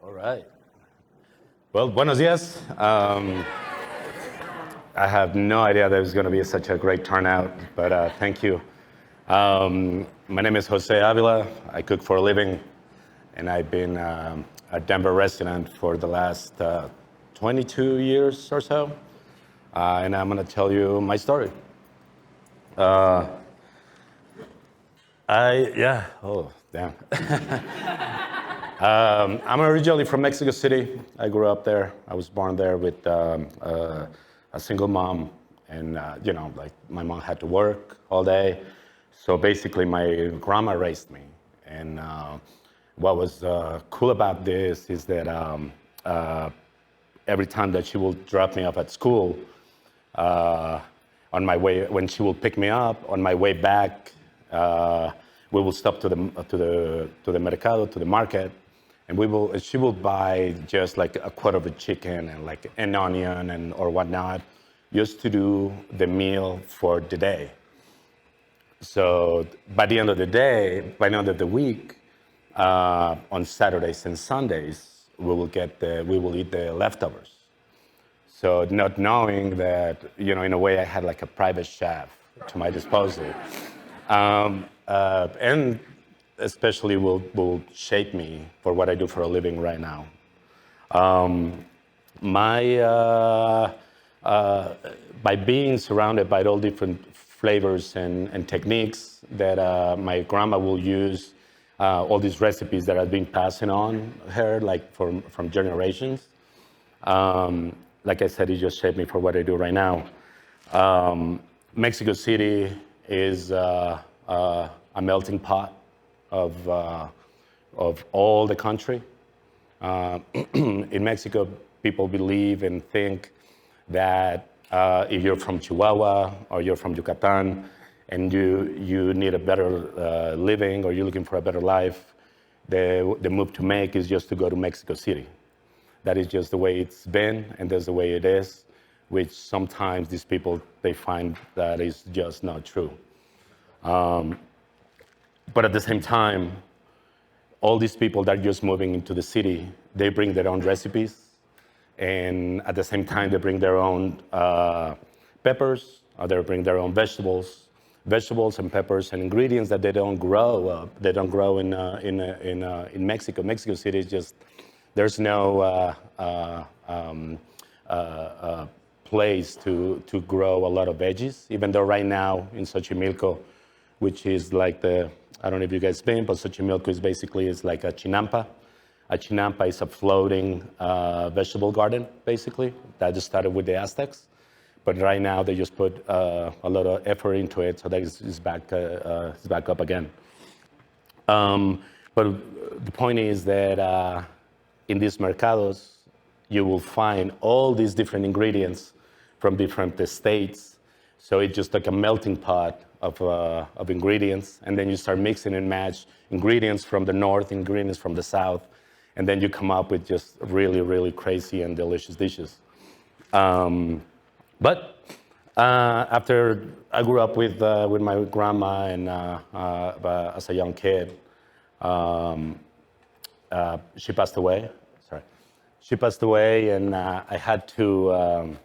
All right. Well, buenos dias. I have no idea there was going to be such a great turnout, but thank you. My name is Jose Avila. I cook for a living, and I've been a Denver resident for the last 22 years or so. And I'm going to tell you my story. Oh, damn. I'm originally from Mexico City. I grew up there. I was born there with a single mom, and like my mom had to work all day. So basically, my grandma raised me. And what was cool about this is that every time that she will drop me off at school, uh, on my way when she will pick me up on my way back, we will stop to the mercado, to the market, and she will buy just like a quarter of a chicken and like an onion and or whatnot, just to do the meal for the day. So by the end of the day, by the end of the week, on Saturdays and Sundays, we will eat the leftovers. So not knowing that, in a way, I had like a private chef to my disposal, and especially will shape me for what I do for a living right now. My By being surrounded by all different flavors and techniques that my grandma will use, all these recipes that I've been passing on her like from generations. Like I said, it just shaped me for what I do right now. Mexico City is a melting pot of all the country. In Mexico, people believe and think that if you're from Chihuahua or you're from Yucatan and you need a better living or you're looking for a better life, the move to make is just to go to Mexico City. That is just the way it's been, and that's the way it is, which sometimes these people, they find that is just not true. But at the same time, all these people that are just moving into the city, they bring their own recipes, and at the same time, they bring their own peppers, or they bring their own vegetables and peppers and ingredients that they don't grow. They don't grow in Mexico. Mexico City is just there's no place to grow a lot of veggies, even though right now in Xochimilco, which is like I don't know if you guys been, but Xochimilco is like a chinampa. A chinampa is a floating vegetable garden, basically, that just started with the Aztecs. But right now they just put a lot of effort into it, so that is back up again. But the point is that in these mercados, you will find all these different ingredients from different states. So it's just like a melting pot of ingredients, and then you start mixing and match ingredients from the north, ingredients from the south, and then you come up with just really, really crazy and delicious dishes. But after I grew up with my grandma and as a young kid, she passed away. Sorry, she passed away, and I had to.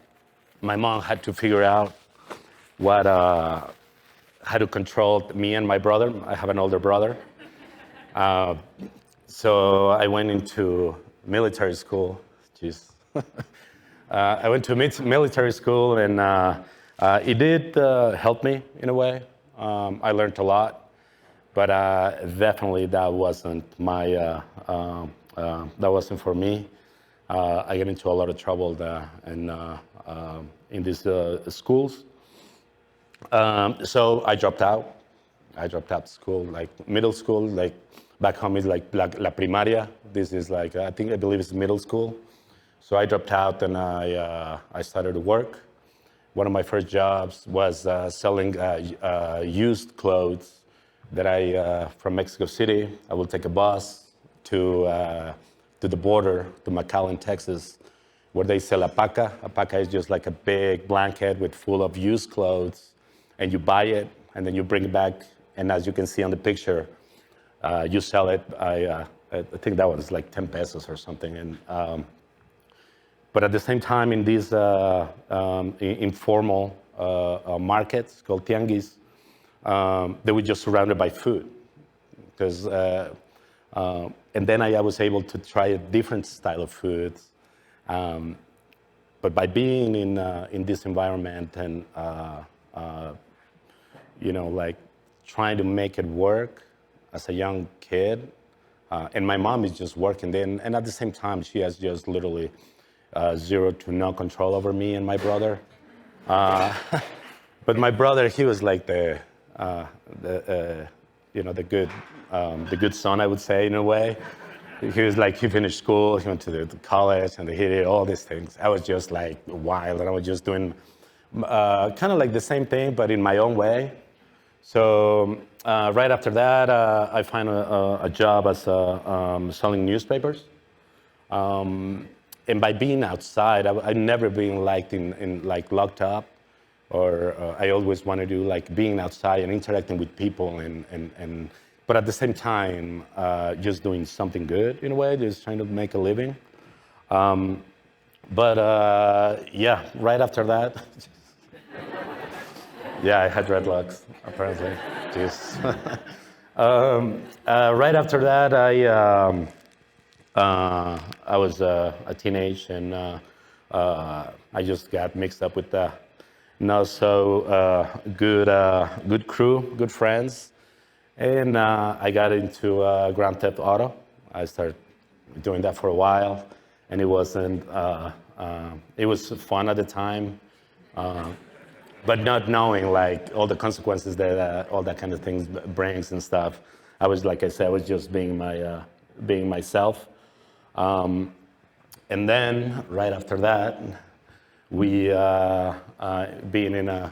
My mom had to figure out what how to control me and my brother. I have an older brother, so I went into military school. Jeez. I went to military school, and it did help me in a way. I learned a lot, but definitely that wasn't that wasn't for me. I get into a lot of trouble in these schools. So I dropped out. I dropped out school, like middle school, like back home is like la primaria. This is like, I believe it's middle school. So I dropped out, and I started to work. One of my first jobs was selling used clothes that from Mexico City. I would take a bus to the border, to McAllen, Texas, where they sell a paca. A paca is just like a big blanket full of used clothes, and you buy it, and then you bring it back, and as you can see on the picture, you sell it. I think that was like 10 pesos or something. And but at the same time, in these informal markets called tianguis, they were just surrounded by food. Because and then I was able to try a different style of foods. But by being in this environment and like trying to make it work as a young kid, and my mom is just working then, and at the same time she has just literally zero to no control over me and my brother. But my brother, he was like the good son, I would say, in a way. He was like, he finished school, he went to the college, and he did all these things. I was just like wild, and I was just doing kind of like the same thing, but in my own way. So right after that, I find a job as selling newspapers. And by being outside, I've never been liked in like locked up, or I always wanted to like being outside and interacting with people, but at the same time, just doing something good in a way, just trying to make a living. But yeah, right after that, yeah, I had dreadlocks apparently. Jeez. Right after that, I was a teenage, and I just got mixed up with the not so good crew, good friends, and I got into Grand Theft Auto. I started doing that for a while, and it wasn't. It was fun at the time, but not knowing like all the consequences that all that kind of things brings and stuff. I was, like I said, I was just being myself. And then right after that, we being in a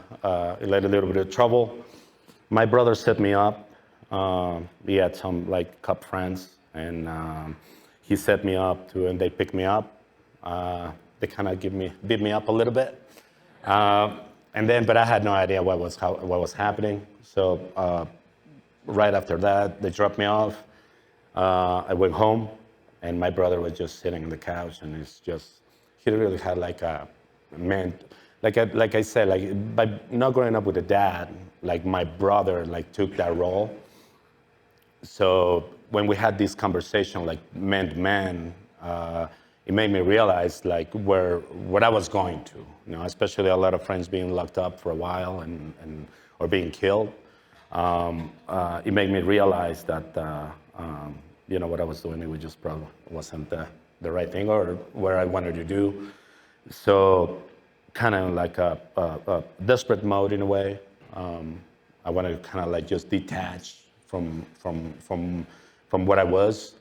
little bit of trouble. My brother set me up. He had some like cop friends, and he set me up and they picked me up. They kind of beat me up a little bit, but I had no idea what was happening. So right after that, they dropped me off. I went home, and my brother was just sitting on the couch, and he really had like a man, like I said, like by not growing up with a dad, like my brother like took that role. So when we had this conversation, like man to man, it made me realize like what I was going to, especially a lot of friends being locked up for a while or being killed. It made me realize that what I was doing, it was just probably wasn't the right thing or what I wanted to do. So kind of like a desperate mode in a way. I wanted to kind of like just detach from what I was.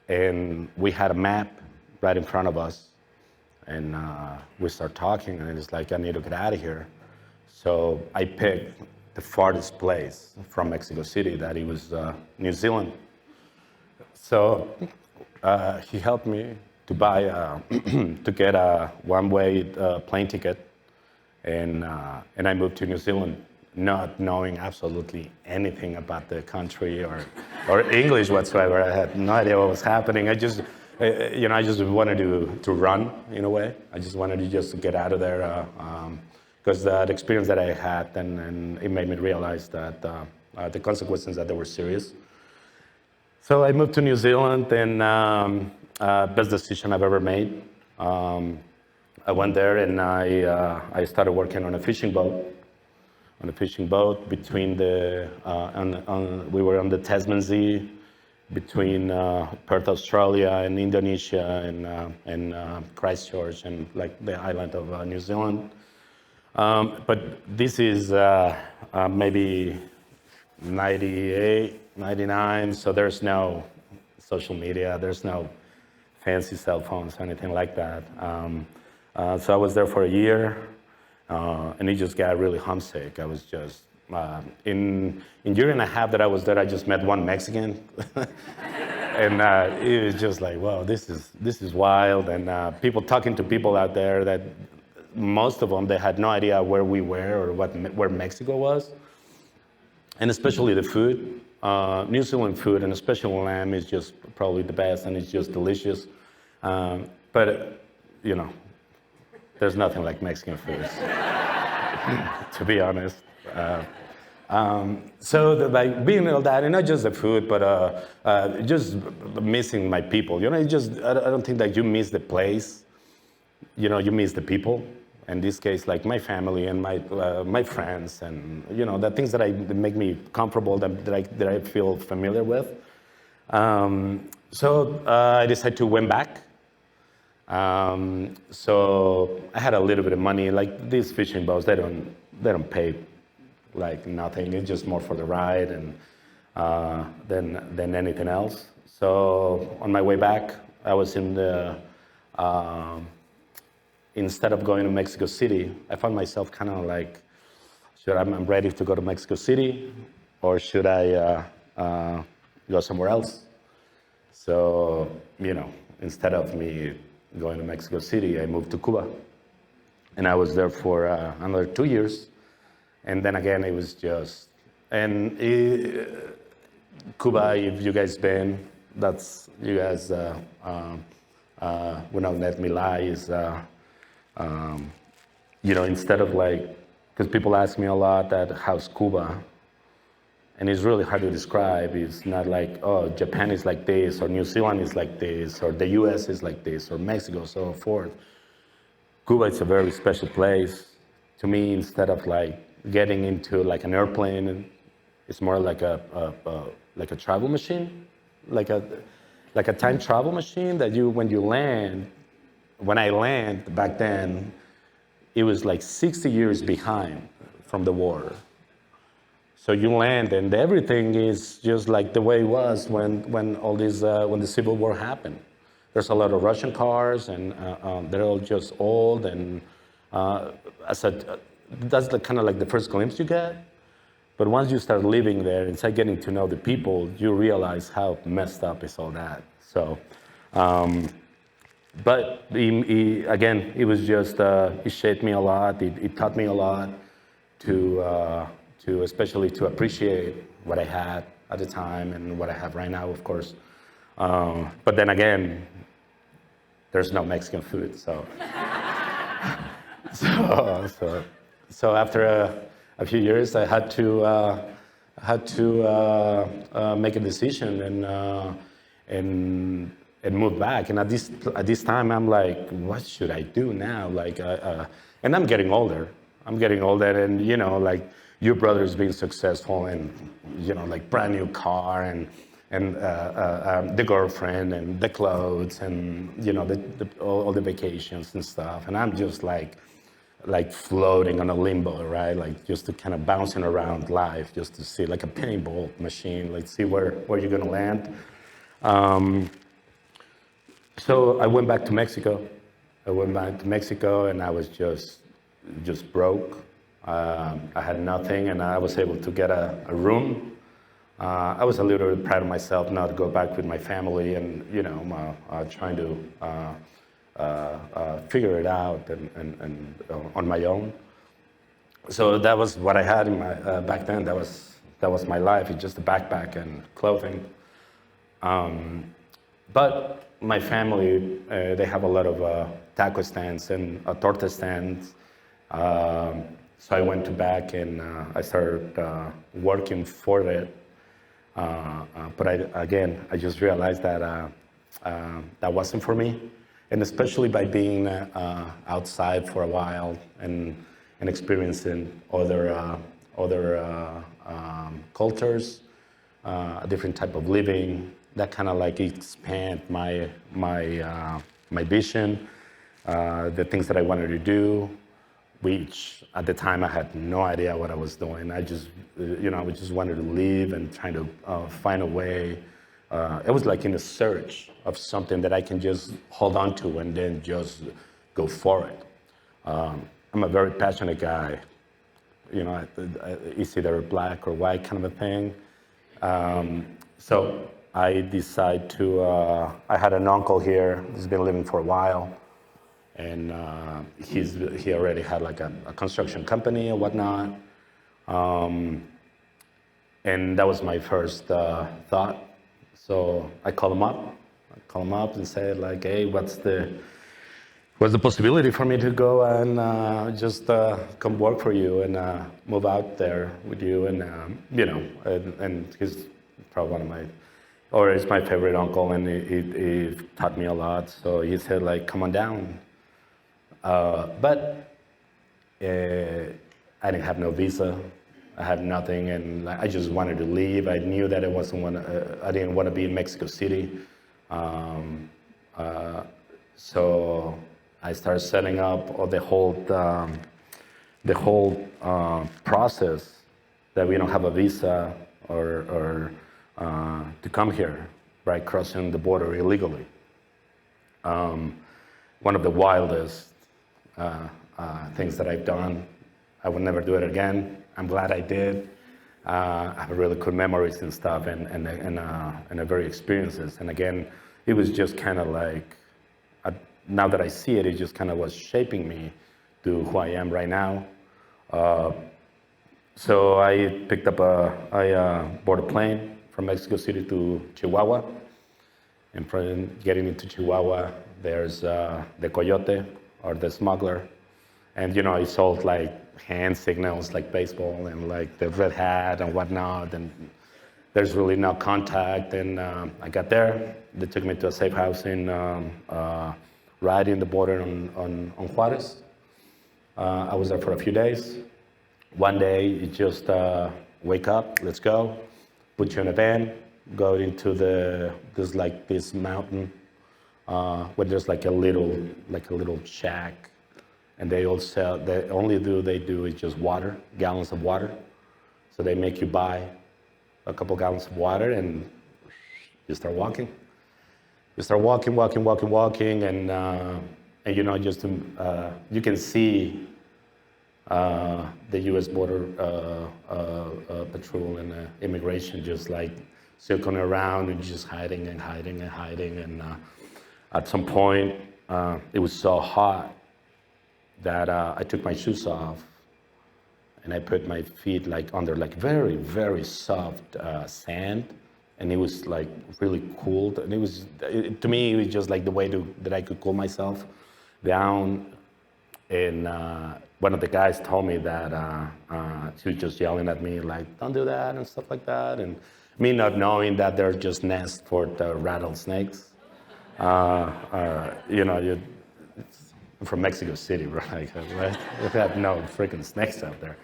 And we had a map right in front of us, and we start talking, and it's like, I need to get out of here. So I picked the farthest place from Mexico City, that it was New Zealand. So he helped me to buy to get a one-way plane ticket, and I moved to New Zealand, not knowing absolutely anything about the country or English whatsoever. I had no idea what was happening. I just wanted to run in a way. I just wanted to just get out of there because the experience that I had, and it made me realize that the consequences, that they were serious. So I moved to New Zealand, and best decision I've ever made. I went there, and I started working on a fishing boat. Between we were on the Tasman Sea, between Perth, Australia, and Indonesia, and Christchurch, and like the island of New Zealand. But this is maybe 98, 99, so there's no social media, there's no fancy cell phones or anything like that. So I was there for a year. And it just got really homesick. I was just, in year and a half that I was there, I just met one Mexican. And it was just like, wow, this is wild. And people talking to people out there that most of them, they had no idea where we were or where Mexico was. And especially the food. New Zealand food, and especially lamb, is just probably the best, and it's just delicious. But you know, there's nothing like Mexican food, to be honest. So by being all that, and not just the food, but just missing my people. You know, I don't think that you miss the place. You know, you miss the people. In this case, like my family and my friends, and you know, the things that make me comfortable, that I feel familiar with. So I decided to went back. So I had a little bit of money. Like these fishing boats, they don't pay like nothing. It's just more for the ride and than anything else. So on my way back, I was in the. Instead of going to Mexico City, I found myself kind of like, I'm ready to go to Mexico City, or should I go somewhere else? So, you know, instead of me going to Mexico City, I moved to Cuba. And I was there for another 2 years. And then again, it was just, and Cuba, if you guys been, you guys will not let me lie, is, you know, instead of like, because people ask me a lot that how's Cuba, and it's really hard to describe. It's not like, oh, Japan is like this, or New Zealand is like this, or the US is like this, or Mexico, so forth. Cuba is a very special place. To me, instead of like getting into like an airplane, it's more like a travel machine, like a time travel machine that when I land back then, it was like 60 years behind from the war. So you land and everything is just like the way it was when the Civil War happened. There's a lot of Russian cars, and they're all just old, and that's the kind of like the first glimpse you get. But once you start living there and start getting to know the people, you realize how messed up is all that. So. But again, it was just, it shaped me a lot. It taught me a lot to especially to appreciate what I had at the time and what I have right now, of course. But then again, there's no Mexican food, so. So after a few years, I had to make a decision and move back. And at this time, I'm like, what should I do now? Like, and I'm getting older. And you know, like your brother's being successful, and you know, like brand new car, and the girlfriend, and the clothes, and you know, all the vacations and stuff. And I'm just like floating on a limbo, right? Like just to kind of bouncing around life, just to see, like a pinball machine, like see where you're gonna land. So I went back to Mexico. And I was just broke. I had nothing, and I was able to get a room. I was a little bit proud of myself not to go back with my family, and you know, trying to figure it out and on my own. So that was what I had in my back then. That was my life. It's just a backpack and clothing. But my family, they have a lot of taco stands and torta stands. So I went back and I started working for it. But I just realized that that wasn't for me. And especially by being outside for a while and experiencing other cultures, a different type of living, that kind of like expand my vision, the things that I wanted to do, which at the time I had no idea what I was doing. I just wanted to live and trying to find a way. It was like in a search of something that I can just hold on to and then just go for it. I'm a very passionate guy. You know, it's either black or white kind of a thing. So I decided to, I had an uncle here who's been living for a while, and he already had like a construction company and whatnot. And that was my first thought. So I call him up. I call him up and say like, hey, what's the possibility for me to go and just come work for you and move out there with you? And and he's probably one of my, or he's my favorite uncle, and he taught me a lot. So he said like, come on down. But I didn't have no visa. I had nothing, and like, I just wanted to leave. I knew that I didn't want to be in Mexico City. Um, so I started setting up all the whole process that we don't have a visa or to come here, right? Crossing the border illegally. One of the wildest things that I've done. I would never do it again. I'm glad I did. I have really good memories and stuff, and very experiences. And again, it was just kind of like, now that I see it, it just kind of was shaping me to who I am right now. So I bought a plane from Mexico City to Chihuahua. And from getting into Chihuahua, there's the coyote or the smuggler. And he sold like hand signals like baseball and like the red hat and whatnot. And there's really no contact. And I got there. They took me to a safe house right in the border on Juarez. I was there for a few days. One day, you just wake up, let's go, put you in a van, go into this mountain where there's like a little shack, and they only they do is just water, gallons of water. So they make you buy a couple gallons of water, and you start walking. You start walking, and just you can see the U.S. border patrol and immigration just like circling around and just hiding. And at some point, it was so hot that I took my shoes off and I put my feet like under like very, very soft sand. And it was like really cool. And to me, it was just like the way that I could cool myself down. And one of the guys told me that she was just yelling at me like, don't do that and stuff like that. And me not knowing that they're just nests for the rattlesnakes. I'm from Mexico City, right? We have no freaking snakes out there.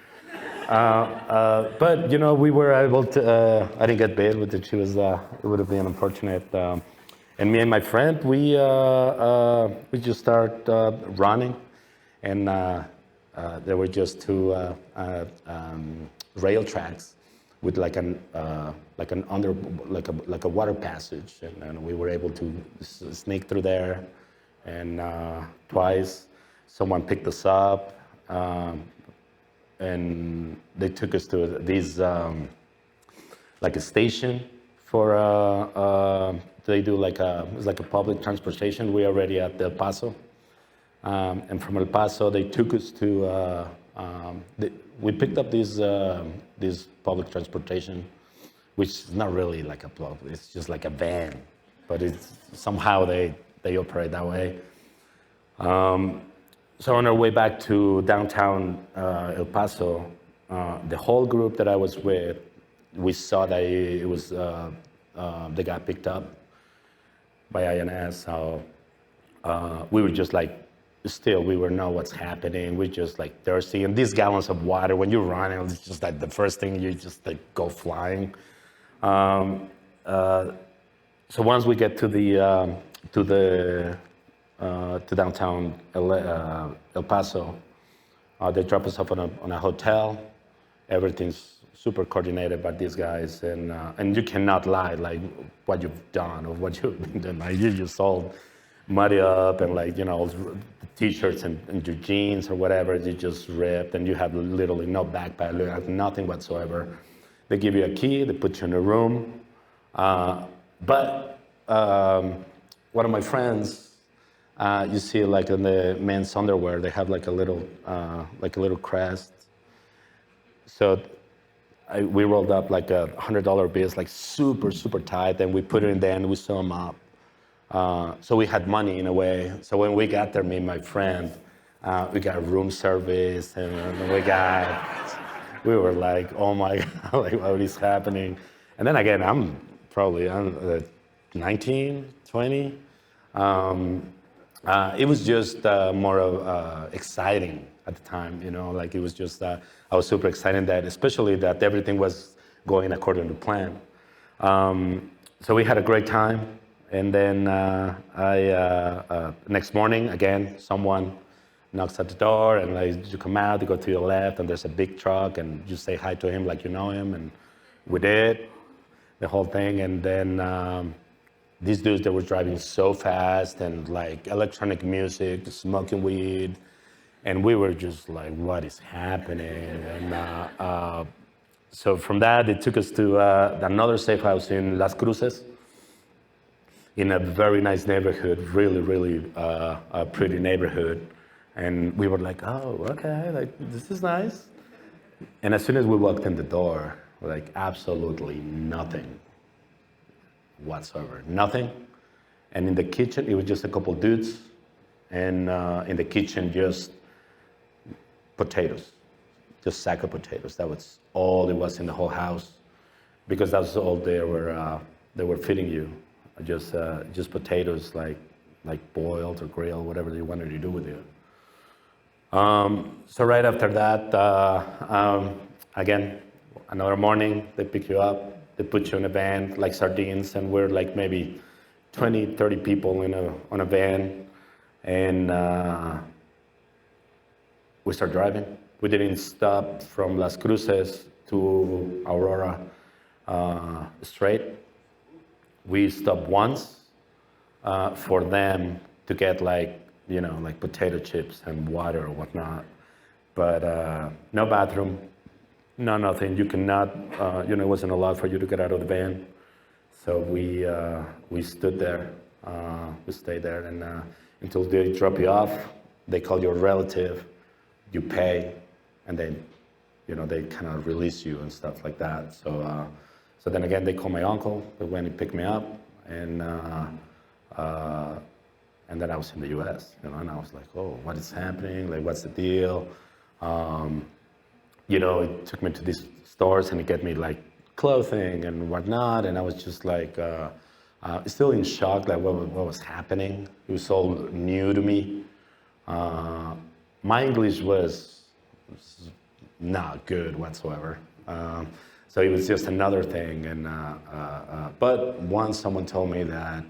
But we were able to. I didn't get bit, but she was. It would have been unfortunate. And me and my friend, we just start running, and there were just two rail tracks with like a water passage, and we were able to sneak through there. And twice, someone picked us up. And they took us to these like a station for they do it's like a public transportation. We're already at El Paso, and from El Paso they took us to we picked up this public transportation, which is not really like a public, it's just like a van, but it's somehow they operate that way. So on our way back to downtown El Paso, the whole group that I was with, we saw that it was they got picked up by INS. So we were just like, still we were know what's happening. We're just like thirsty, and these gallons of water when you run, it's just like the first thing you just like go flying. So once we get to downtown El Paso, they drop us off on a hotel. Everything's super coordinated by these guys, and you cannot lie like what you've done or what you've been doing. Like you just all muddy up and like t-shirts and your jeans or whatever, you just ripped, and you have literally no backpack, you have nothing whatsoever. They give you a key, they put you in a room, but one of my friends. You see, like in the men's underwear, they have like a little crest. So we rolled up like $100 bills, like super, super tight, and we put it in there and we sew them up. So we had money in a way. So when we got there, me and my friend, we got room service, and we were like, oh my God, like what is happening? And then again, I'm 19, 20. It was just more of exciting at the time, like it was just, I was super excited that, especially that everything was going according to plan. So we had a great time. And then next morning, again, someone knocks at the door and like, you come out, you go to your left, and there's a big truck, and you say hi to him like you know him, and we did the whole thing. And then these dudes that were driving so fast and like electronic music, smoking weed, and we were just like, what is happening? And so from that, it took us to another safe house in Las Cruces, in a very nice neighborhood, really, really a pretty neighborhood. And we were like, oh, okay, like this is nice. And as soon as we walked in the door, like absolutely nothing whatsoever, nothing. And in the kitchen, it was just a couple dudes, and in the kitchen, just potatoes, just sack of potatoes. That was all it was in the whole house, because that's all they were feeding you, just potatoes, like boiled or grilled, whatever they wanted to do with you. So right after that, again, another morning, they pick you up, they put you in a van like sardines, and we're like maybe 20, 30 people on a van, and we start driving. We didn't stop from Las Cruces to Aurora straight. We stopped once for them to get like potato chips and water or whatnot, but no bathroom, no nothing. You cannot, it wasn't allowed for you to get out of the van. So we stood there, we stayed there, and until they drop you off, they call your relative, you pay, and then, they kind of release you and stuff like that. So then again, they call my uncle, they went and picked me up, and then I was in the U.S., and I was like, oh, what is happening? Like, what's the deal? It took me to these stores, and it got me like clothing and whatnot, and I was just like, still in shock, like what was happening. It was all new to me. My English was not good whatsoever. So it was just another thing, but once someone told me that,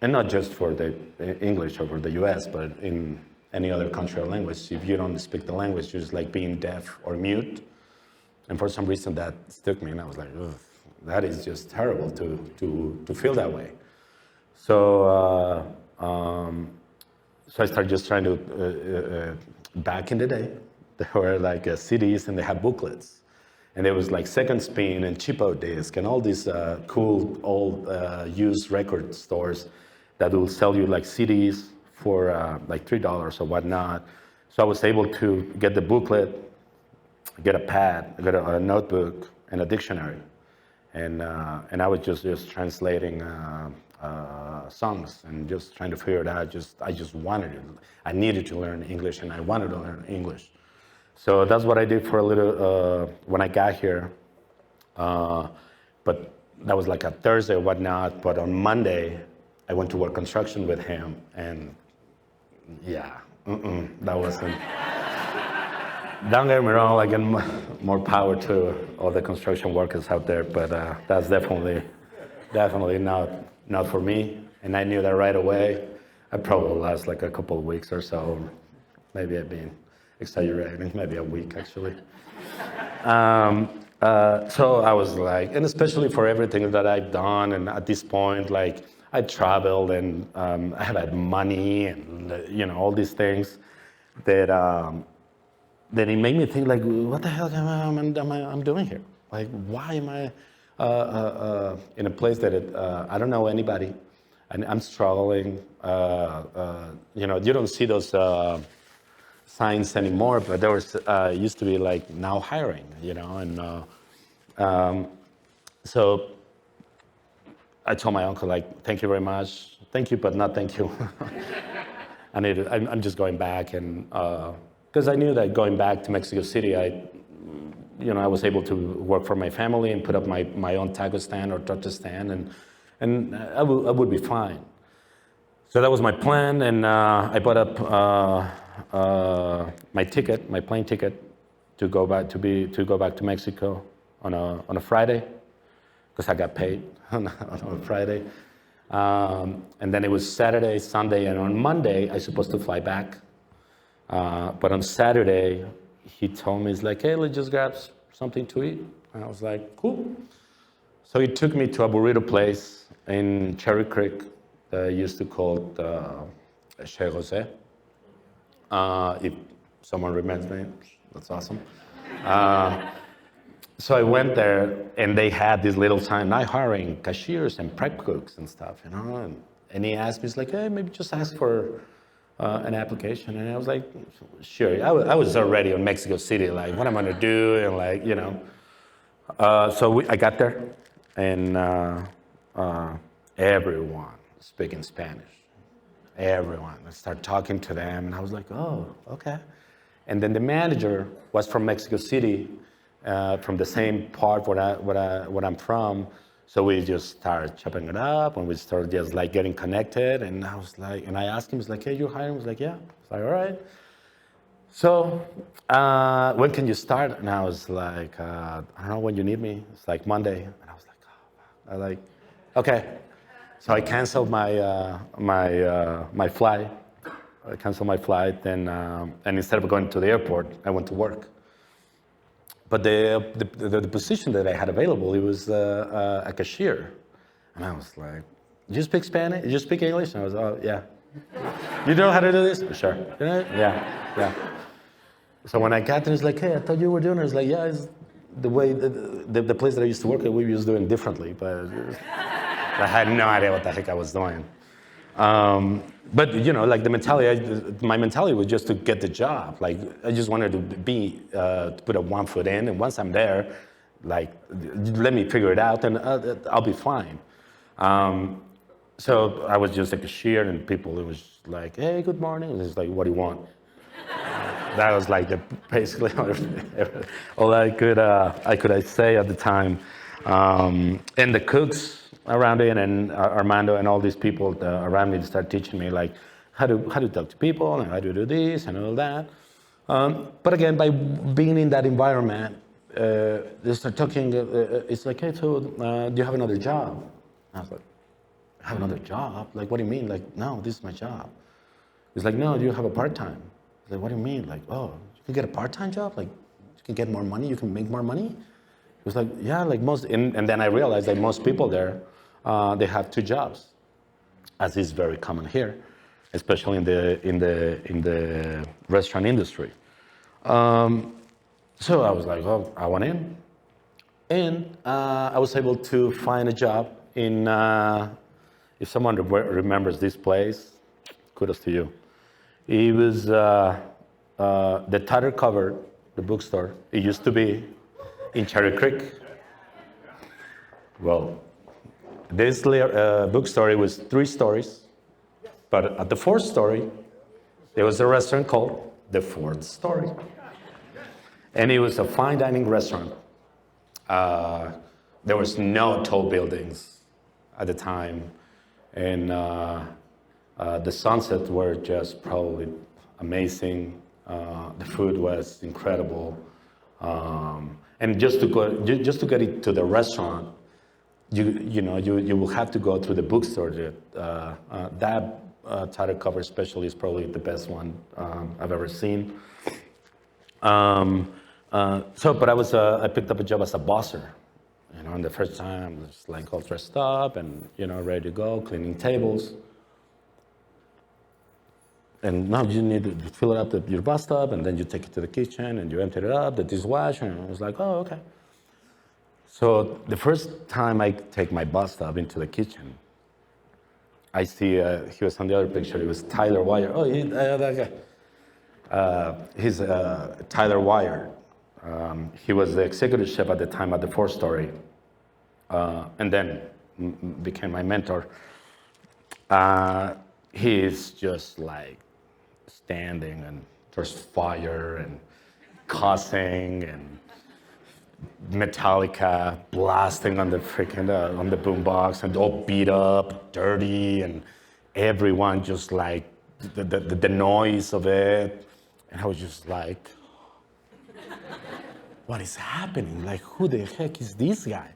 and not just for the English over the US, but in any other country or language, if you don't speak the language, you're just like being deaf or mute. And for some reason that stuck me, and I was like, ugh, that is just terrible to feel that way. So so I started just trying to, back in the day, there were like CDs and they had booklets. And there was like Second Spin and Cheapo Disc and all these cool old used record stores that will sell you like CDs for like $3 or whatnot. So I was able to get the booklet, get a pad, get a notebook and a dictionary. And I was just translating songs and just trying to figure it out. I just wanted it. I needed to learn English, and I wanted to learn English. So that's what I did for a little when I got here. But that was like a Thursday or whatnot. But on Monday, I went to work construction with him, and yeah, that wasn't. Don't get me wrong, like, and more power to all the construction workers out there, but that's definitely not for me. And I knew that right away. I probably last like a couple of weeks or so. Maybe I've been exaggerating, maybe a week actually. So I was like, and especially for everything that I've done, and at this point, like I traveled and I have had money and all these things that then it made me think like, what the hell am I doing here? Like, why am I in a place that I don't know anybody, and I'm struggling. You don't see those signs anymore, but there was used to be like now hiring, and so I told my uncle like, thank you very much, thank you, but not thank you. I'm just going back, and because I knew that going back to Mexico City, I was able to work for my family and put up my own taco stand or torta stand, and I would be fine. So that was my plan, and I bought up my plane ticket to go back to Mexico on a Friday, because I got paid on a Friday. And then it was Saturday, Sunday, and on Monday I was supposed to fly back. But on Saturday, he told me, he's like, hey, let's just grab something to eat. And I was like, cool. So he took me to a burrito place in Cherry Creek that I used to call Chez Jose. If someone remembers me, that's awesome. So I went there, and they had this little sign, not hiring cashiers and prep cooks and stuff, And he asked me, he's like, hey, maybe just ask for an application. And I was like, sure. I was already in Mexico City, like, what am I gonna do? And like, So I got there, and everyone speaking Spanish. Everyone. I started talking to them, and I was like, oh, okay. And then the manager was from Mexico City, from the same part where I'm from. So we just started chopping it up, and we started just like getting connected. And I was like, and I asked him, he's like, hey, you're hiring? I was like, yeah. I was like, all right. So when can you start? And I was like, I don't know when you need me. It's like Monday. And I was like, oh, I like, okay. So I canceled my flight. I canceled my flight, and instead of going to the airport, I went to work. But the position that I had available, it was a cashier. And I was like, you speak Spanish? You speak English? And I was, oh, yeah. You know how to do this? Sure. Yeah. So when I got there, it's like, hey, I thought you were doing it. It's like, yeah, it's the way, the place that I used to work at, we used doing differently. But I had no idea what the heck I was doing. But like my mentality was just to get the job. Like I just wanted to put a 1 foot in, and once I'm there, like let me figure it out, and I'll be fine. So I was just a cashier, and people, it was like, hey, good morning. And it's like, what do you want? That was like basically all I could say at the time. And the cooks around it, and Armando and all these people around me start teaching me like how to talk to people and how to do this and all that. But again, by being in that environment, they start talking. It's like, hey, so do you have another job? And I was like, I have another job? Like, what do you mean? Like, no, this is my job. It's like, no, do you have a part-time? I was like, what do you mean? Like, oh, you can get a part-time job? Like, you can get more money? You can make more money? It was like, yeah, like most, and then I realized that most people there, they have 2 jobs, as is very common here, especially in the restaurant industry. So I was like, oh, I went in, and I was able to find a job in. If someone remembers this place, kudos to you. It was the Title Cover, the bookstore. It used to be in Cherry Creek. Well, this bookstore, it was 3 stories, but at the 4th story, there was a restaurant called the 4th Story. And it was a fine dining restaurant. There was no tall buildings at the time. And the sunsets were just probably amazing. The food was incredible. And just to get it to the restaurant, you will have to go through the bookstore. That title cover especially is probably the best one I've ever seen. But I picked up a job as a bosser. And the first time I was like all dressed up and ready to go, cleaning tables. And now you need to fill it up your bathtub, and then you take it to the kitchen and you empty it up, the dishwasher, and I was like, oh, okay. So the first time I take my bathtub into the kitchen, I see, he was on the other picture, it was Tyler Wire. Oh, that guy. He's Tyler Wire. He was the executive chef at the time at the Four Story, and then became my mentor. He's just like standing, and there's fire and cussing and Metallica blasting on the freaking on the boombox, and all beat up, dirty, and everyone just like the noise of it. And I was just like, what is happening? Like, who the heck is this guy?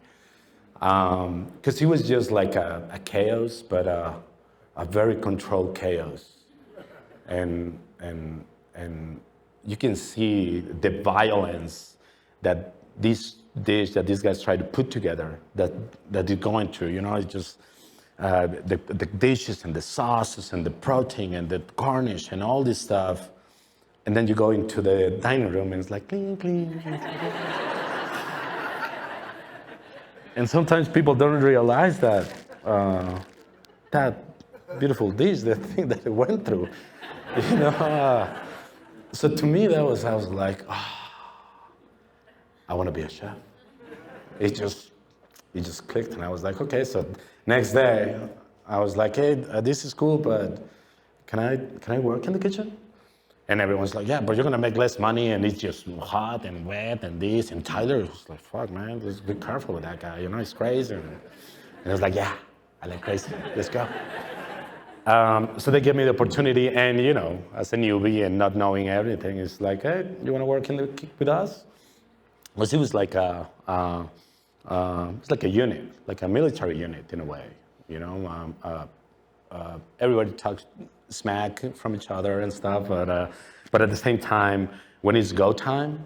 Because he was just like a chaos, but a very controlled chaos. And you can see the violence that this dish that these guys try to put together, that they're going through. You know, it's just the dishes and the sauces and the protein and the garnish and all this stuff. And then you go into the dining room and it's like clean, clean, clean. And sometimes people don't realize that that beautiful dish, the thing that it went through, you know. So to me, I was like, oh, I want to be a chef. It just clicked, and I was like, okay. So next day, I was like, hey, this is cool, but can I work in the kitchen? And everyone's like, yeah, but you're gonna make less money, and it's just hot and wet and this. And Tyler was like, fuck, man, just be careful with that guy. You know, he's crazy. And I was like, yeah, I like crazy. Let's go. So they gave me the opportunity, and you know, as a newbie and not knowing everything, it's like, hey, you want to work with us? Because it was like it's like a unit, like a military unit in a way. You know, everybody talks smack from each other and stuff, but at the same time, when it's go time,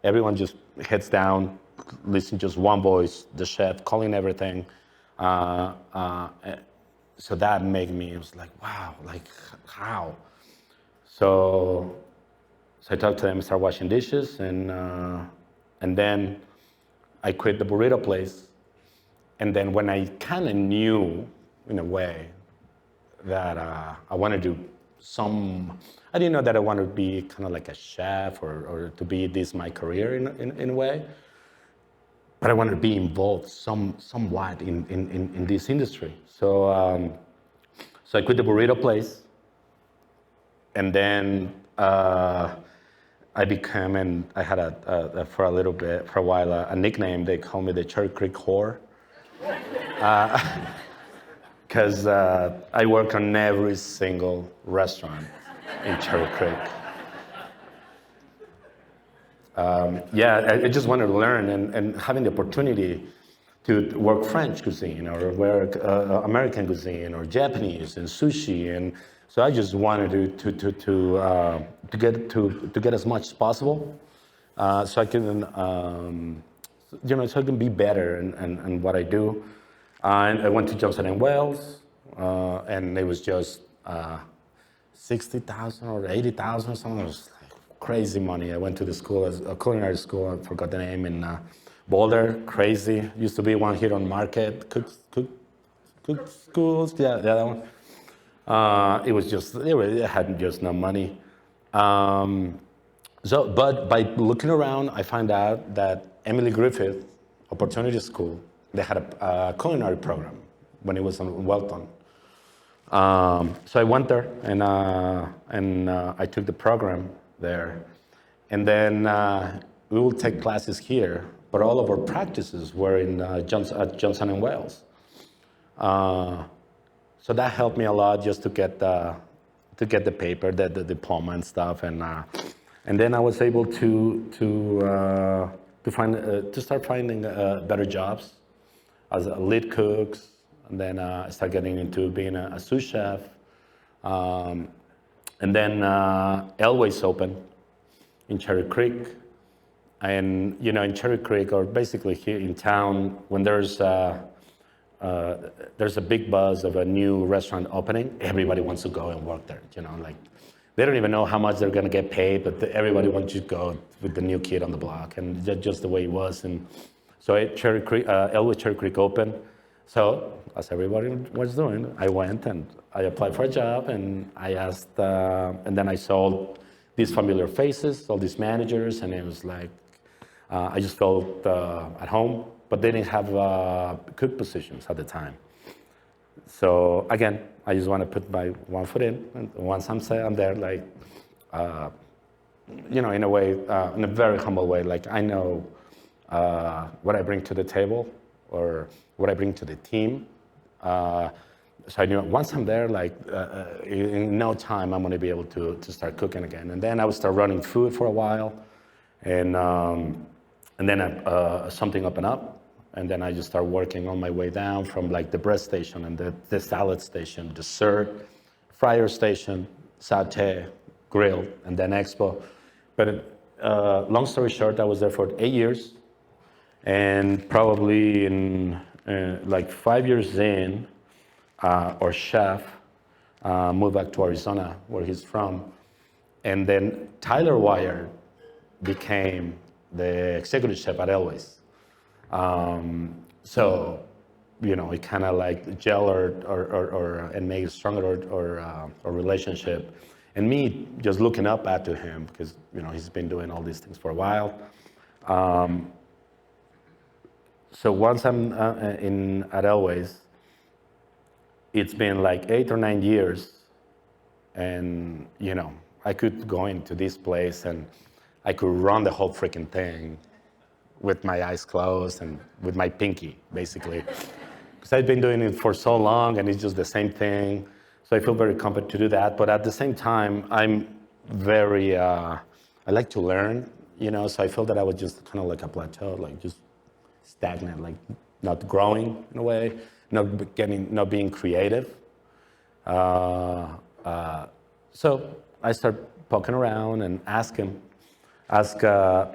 everyone just heads down, listen just one voice, the chef calling everything. So that made me, it was like, wow, like how? So I talked to them, started washing dishes, and then I quit the burrito place. And then when I kind of knew, in a way, that I want to do I didn't know that I want to be kind of like a chef or to be this my career in a way, but I wanted to be involved somewhat in this industry. So I quit the burrito place, and then I became, and I had for a while a nickname. They called me the Cherry Creek Whore. Because I work on every single restaurant in Cherry Creek. I just wanted to learn, and having the opportunity to work French cuisine or work American cuisine or Japanese and sushi, and so I just wanted to get as much as possible, so I can so I can be better in what I do. And I went to Johnson & Wales, and it was just 60,000 or 80,000 or something. It was like crazy money. I went to the school, a culinary school, I forgot the name, in Boulder, crazy. Used to be one here on Market, cook schools, yeah, that one. It was just, it had just no money. But by looking around, I found out that Emily Griffith Opportunity School, they had a culinary program when it was in Welton. So I went there, and I took the program there. And then we will take classes here, but all of our practices were at Johnson & Wales. So that helped me a lot just to get the paper, the diploma and stuff. And then I was able to start finding better jobs as a lead cooks, and then I started getting into being a sous chef. And then Elway's opened in Cherry Creek. And in Cherry Creek, or basically here in town, when there's a big buzz of a new restaurant opening, everybody wants to go and work there. Like they don't even know how much they're gonna get paid, but everybody wants to go with the new kid on the block, and just the way it was. And so Elway Cherry Creek opened. So as everybody was doing, I went and I applied for a job, and I asked, and then I sold these familiar faces, all these managers, and it was like, I just felt at home, but they didn't have cook positions at the time. So again, I just want to put my one foot in, and once I'm there, like, in a way, in a very humble way, like I know what I bring to the table or what I bring to the team. So I knew once I'm there, like in no time, I'm going to be able to start cooking again. And then I would start running food for a while, and then something opened up, and then I just started working on my way down from like the bread station and the salad station, dessert, fryer station, saute, grill, and then expo. But long story short, I was there for 8 years, and probably in like 5 years in, our chef moved back to Arizona, where he's from, and then Tyler Wire became the executive chef at Elway's. So, it kind of like gel or and make it stronger or relationship. And me just looking up to him because, he's been doing all these things for a while. So once I'm at Elway's, it's been like 8 or 9 years, and I could go into this place and I could run the whole freaking thing with my eyes closed and with my pinky, basically. Because I've been doing it for so long and it's just the same thing. So I feel very competent to do that. But at the same time, I'm very, I like to learn, so I feel that I was just kind of like a plateau, like just stagnant, like not growing in a way, not being creative. So I start poking around and ask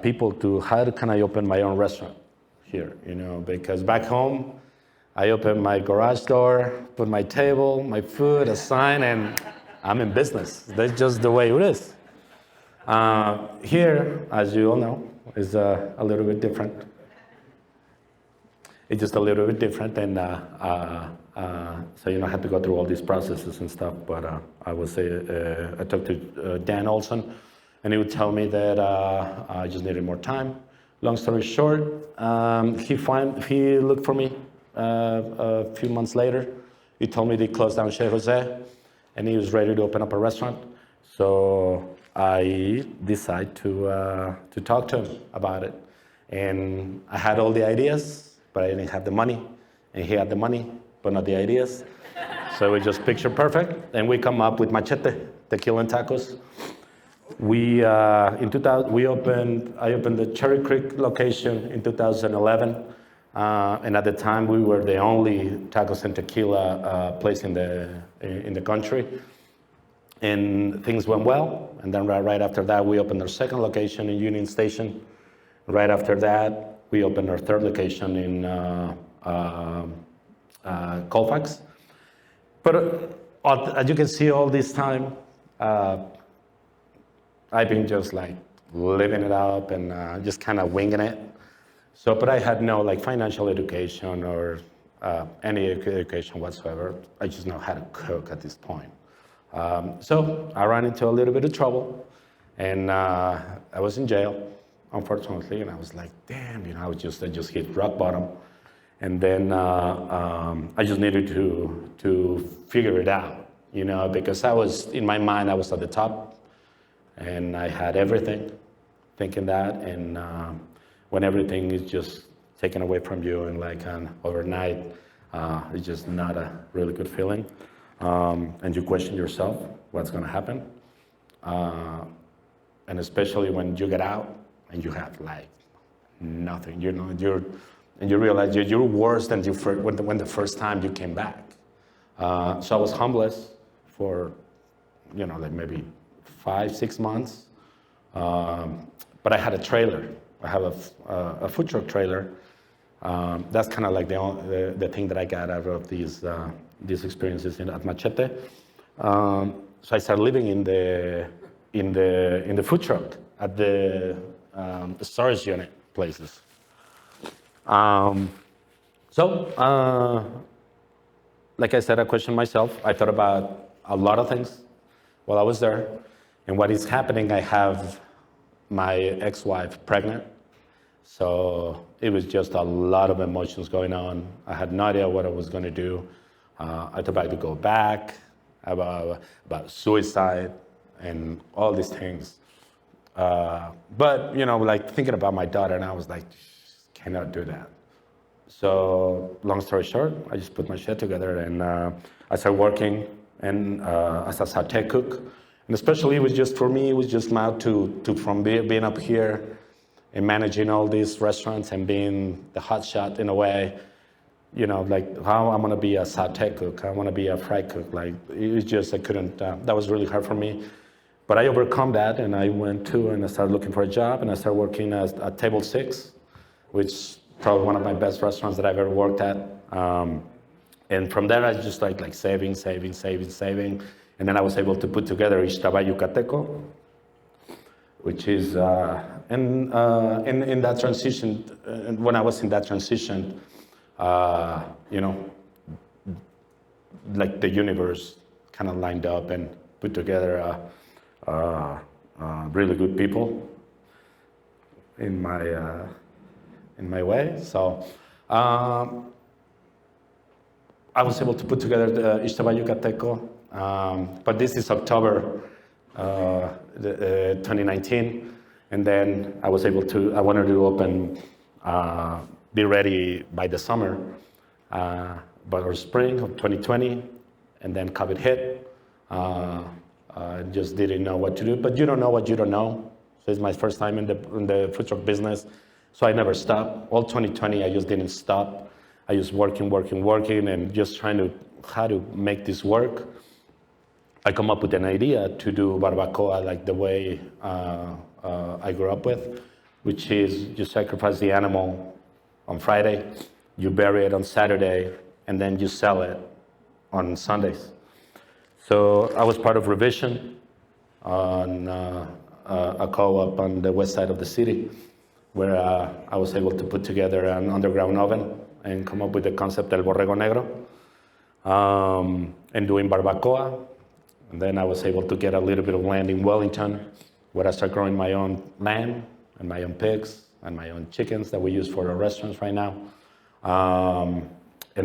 people how can I open my own restaurant here, because back home, I open my garage door, put my table, my food, a sign, and I'm in business. That's just the way it is. Here, as you all know, is a little bit different. It's just a little bit different, and so I had to go through all these processes and stuff. But I would say I talked to Dan Olson, and he would tell me that I just needed more time. Long story short, he looked for me a few months later. He told me they closed down Chez Jose, and he was ready to open up a restaurant. So I decided to talk to him about it, and I had all the ideas, but I didn't have the money, and he had the money, but not the ideas. So we just picture perfect, and we come up with Machete, Tequila and Tacos. In 2000, I opened the Cherry Creek location in 2011, and at the time we were the only tacos and tequila place in the country, and things went well. And then right after that, we opened our second location in Union Station. Right after that, we opened our third location in Colfax. But as you can see, all this time, I've been just like living it up and just kind of winging it. So, but I had no like financial education or any education whatsoever. I just know how to cook at this point. So I ran into a little bit of trouble, and I was in jail, unfortunately. And I was like, damn, I just hit rock bottom. And then I just needed to figure it out, because in my mind, I was at the top. And I had everything, thinking that, and when everything is just taken away from you and like overnight, it's just not a really good feeling. And you question yourself, what's gonna happen? And especially when you get out and you have like nothing, and you realize you're worse than when the first time you came back. So I was homeless for, like maybe 5-6 months, but I had a trailer. I have a food truck trailer. That's kind of like the thing that I got out of these experiences at Machete. So I started living in the food truck at the storage unit places. Like I said, I questioned myself. I thought about a lot of things while I was there. And what is happening, I have my ex-wife pregnant. So it was just a lot of emotions going on. I had no idea what I was going to do. I thought I could go back, about suicide and all these things. But, like thinking about my daughter, and I was like, cannot do that. So long story short, I just put my shit together and I started working and as a satay cook. And especially it was just, for me, it was just now from being up here and managing all these restaurants and being the hot shot in a way, like how I'm gonna be a satay cook, I wanna be a fry cook. Like it was just, I couldn't, that was really hard for me. But I overcome that and I went to and I started looking for a job and I started working at Table 6, which probably one of my best restaurants that I've ever worked at. And from there I just like saving. And then I was able to put together Ixtaba Yucateco, which is, in that transition, when I was in that transition, like the universe kind of lined up and put together really good people in my way. So I was able to put together the Ixtaba Yucateco, but this is October 2019, and then I wanted to open, be ready by the summer, or spring of 2020, and then COVID hit. Just didn't know what to do, but you don't know what you don't know. So it's my first time in the food truck business, so I never stopped. All 2020, I just didn't stop. I just working, and just trying how to make this work. I come up with an idea to do barbacoa like the way I grew up with, which is you sacrifice the animal on Friday, you bury it on Saturday, and then you sell it on Sundays. So I was part of Revision on a co-op on the west side of the city, where I was able to put together an underground oven and come up with the concept del Borrego Negro, and doing barbacoa. And then I was able to get a little bit of land in Wellington, where I started growing my own lamb and my own pigs and my own chickens that we use for our restaurants right now. And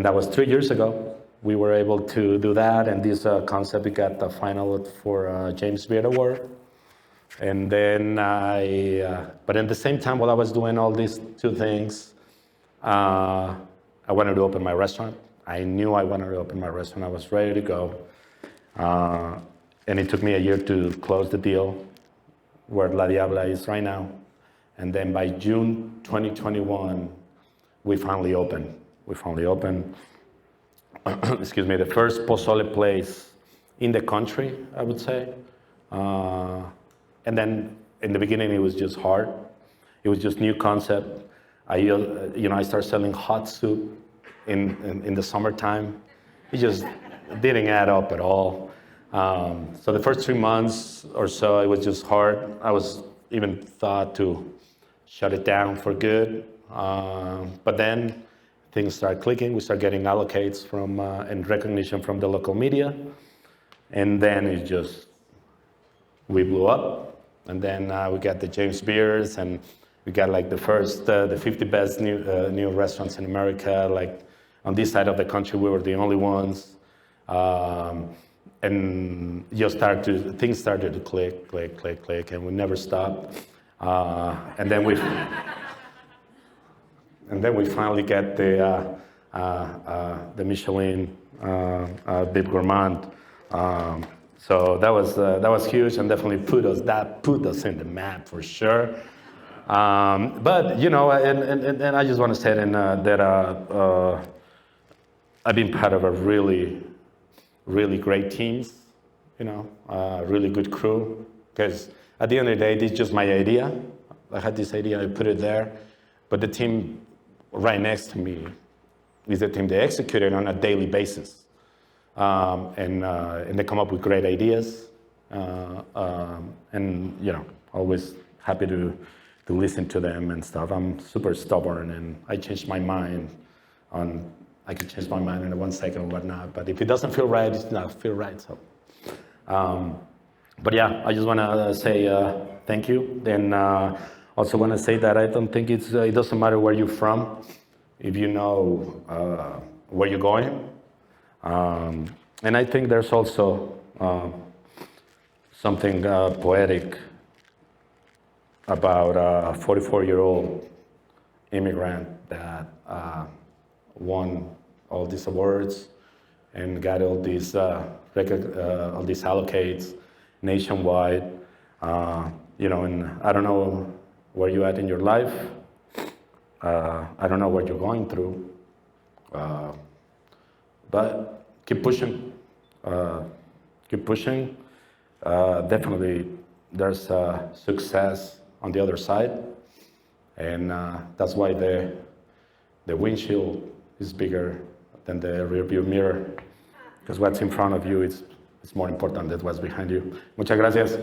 that was 3 years ago. We were able to do that, and this concept, we got the final for James Beard Award. And then but at the same time, while I was doing all these two things, I wanted to open my restaurant. I knew I wanted to open my restaurant. I was ready to go. And it took me a year to close the deal where La Diabla is right now. And then by June 2021, we finally opened. Excuse me, the first pozole place in the country, I would say. And then in the beginning, it was just hard. It was just new concept. I started selling hot soup in the summertime. It just didn't add up at all. So the first 3 months or so, it was just hard. I was even thought to shut it down for good. But then things started clicking. We started getting allocates from and recognition from the local media. And then we blew up. And then we got the James Beards, and we got like the 50 best new restaurants in America. Like on this side of the country, we were the only ones. And things started to click, and we never stopped. And then we finally get the Michelin Bib Gourmand. So that was huge, and definitely put us in the map for sure. But and I just want to say that I've been part of a really great teams, really good crew. Because at the end of the day, this is just my idea. I had this idea, I put it there, but the team right next to me is the team they execute it on a daily basis. And they come up with great ideas, and always happy to listen to them and stuff. I'm super stubborn, and I change my mind I can change my mind in 1 second or whatnot, but if it doesn't feel right, it's not feel right. So But yeah, I just want to say thank you. Then also want to say that I don't think it doesn't matter where you're from, if you know where you're going. And I think there's also something poetic about a 44-year-old immigrant that won all these awards and got all these allocates nationwide. And I don't know where you're at in your life. I don't know what you're going through, but keep pushing. Keep pushing. Definitely, there's success on the other side, and that's why the windshield is bigger than the rearview mirror, because what's in front of you is more important than what's behind you. Muchas gracias.